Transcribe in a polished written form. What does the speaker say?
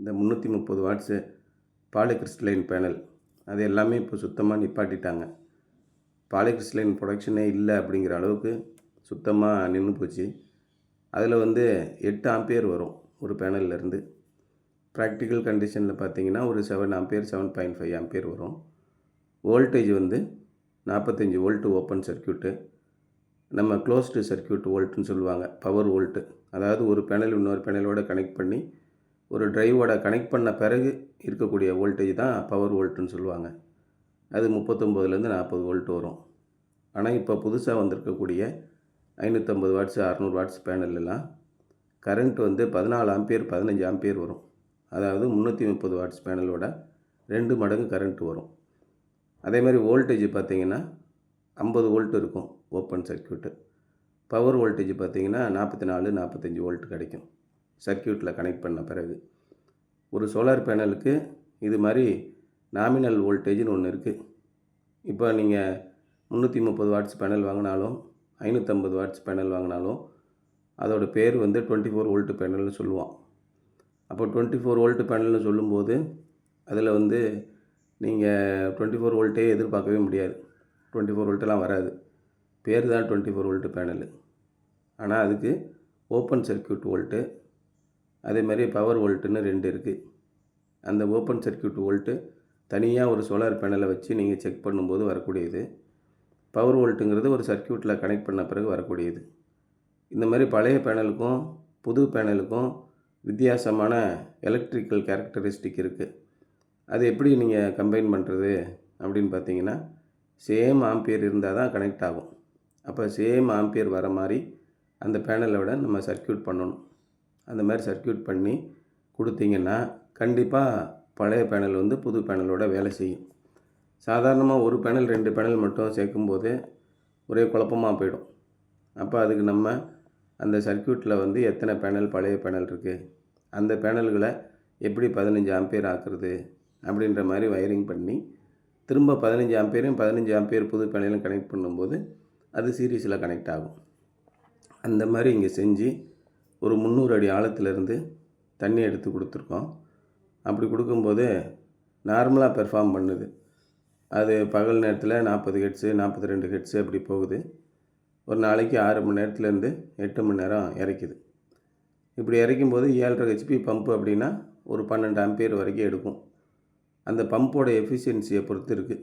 இந்த 330 watts polycrystalline panel அது எல்லாமே இப்போ சுத்தமாக நிப்பாட்டிட்டாங்க. பாலிகிறிஸ்டலைன் ப்ரொடக்ஷனே இல்லை அப்படிங்கிற அளவுக்கு சுத்தமாக நின்று போச்சு. அதில் 8 ஆம்பியர் வரும் ஒரு பேனல்லேருந்து. ப்ராக்டிக்கல் கண்டிஷனில் பார்த்தீங்கன்னா ஒரு 7 ஆம்பியர் 7.5 ஆம்பியர் வரும். Voltage 45 volt open circuit. நம்ம க்ளோஸ்டு சர்க்யூட் வோல்ட்டுன்னு சொல்லுவாங்க, பவர் வோல்ட்டு. அதாவது ஒரு பேனல் இன்னொரு பேனலோட கனெக்ட் பண்ணி ஒரு டிரைவோட கனெக்ட் பண்ண பிறகு இருக்கக்கூடிய வோல்டேஜ் தான் பவர் வோல்ட்டுன்னு சொல்லுவாங்க. அது 39லேருந்து 40 வோல்ட் வரும். ஆனால் இப்போ புதுசாக வந்திருக்கக்கூடிய 550 வாட்ஸ் 600 வாட்ஸ் பேனல்லாம் கரண்ட் 14 ஆம்பியர் 15 ஆம்பியர் வரும். அதாவது 330 வாட்ஸ் பேனலோட 2 மடங்கு கரண்ட் வரும். அதே மாதிரி வோல்டேஜ் பார்த்திங்கன்னா 50 வோல்ட் இருக்கும் ஓப்பன் சர்க்யூட்டு. பவர் வோல்டேஜ் பார்த்திங்கன்னா 44-45 வோல்ட் கிடைக்கும் சர்க்யூட்டில் கனெக்ட் பண்ண பிறகு. ஒரு சோலார் பேனலுக்கு இது மாதிரி நாமினல் வோல்டேஜ்னு ஒன்று இருக்குது. இப்போ நீங்கள் 330 வாட்ஸ் பேனல் வாங்கினாலும் 550 வாட்ஸ் பேனல் வாங்கினாலும் அதோட பேர் 24 வோல்ட் பேனல்னு சொல்லுவான். அப்போ 24 வோல்ட் பேனல்னு சொல்லும்போது அதில் நீங்கள் 24 வோல்ட்டே எதிர்பார்க்கவே முடியாது. 24 வோல்ட்டெல்லாம் வராது. பேர் தான் 24 வோல்ட் பேனலு. ஆனால் அதுக்கு ஓப்பன் சர்க்யூட் வோல்ட்டு அதேமாதிரி பவர் வோல்ட்டுன்னு 2 இருக்குது. அந்த ஓப்பன் சர்க்யூட் வோல்ட்டு தனியாக ஒரு சோலார் பேனலை வச்சு நீங்கள் செக் பண்ணும்போது வரக்கூடியது. பவர் வோல்ட்டுங்கிறது ஒரு சர்க்யூட்டில் கனெக்ட் பண்ண பிறகு வரக்கூடியது. இந்த மாதிரி பழைய பேனலுக்கும் புது பேனலுக்கும் வித்தியாசமான எலக்ட்ரிக்கல் கேரக்டரிஸ்டிக் இருக்குது. அது எப்படி நீங்கள் கம்பைன் பண்ணுறது அப்படின்னு பார்த்தீங்கன்னா, சேம் ஆம்பியர் இருந்தால் தான் கனெக்ட் ஆகும். அப்போ சேம் ஆம்பியர் வர மாதிரி அந்த பேனலோட நம்ம சர்க்யூட் பண்ணணும். அந்த மாதிரி சர்க்யூட் பண்ணி கொடுத்தீங்கன்னா கண்டிப்பாக பழைய பேனல் புது பேனலோட வேலை செய்யும். சாதாரணமாக ஒரு பேனல் 2 பேனல் மட்டும் சேர்க்கும்போது ஒரே குழப்பமாக போயிடும். அப்போ அதுக்கு நம்ம அந்த சர்க்யூட்டில் எத்தனை பேனல் பழைய பேனல் இருக்குது, அந்த பேனல்களை எப்படி 15 ஆம்பியர் ஆக்குறது அப்படின்ற மாதிரி வயரிங் பண்ணி திரும்ப 15 ஆம்பியரையும் 15 ஆம்பியர் புது பேனலையும் கனெக்ட் பண்ணும்போது அது சீரீஸில் கனெக்ட் ஆகும். அந்த மாதிரி இங்கே செஞ்சு ஒரு 300 அடி ஆழத்துலேருந்து தண்ணி எடுத்து கொடுத்துருக்கோம். அப்படி கொடுக்கும்போது நார்மலாக பெர்ஃபார்ம் பண்ணுது. அது பகல் நேரத்தில் 40 ஹெர்ட்ஸு 42 ஹெர்ட்ஸு அப்படி போகுது. ஒரு நாளைக்கு 6 மணி நேரத்துலேருந்து 8 மணி நேரம் இறைக்குது. இப்படி இறைக்கும்போது 7.5 ஹெச்பி பம்பு அப்படின்னா ஒரு 12 ஆம்பியர் வரைக்கும் எடுக்கும். அந்த பம்போட எஃபிஷியன்சியை பொறுத்து இருக்குது.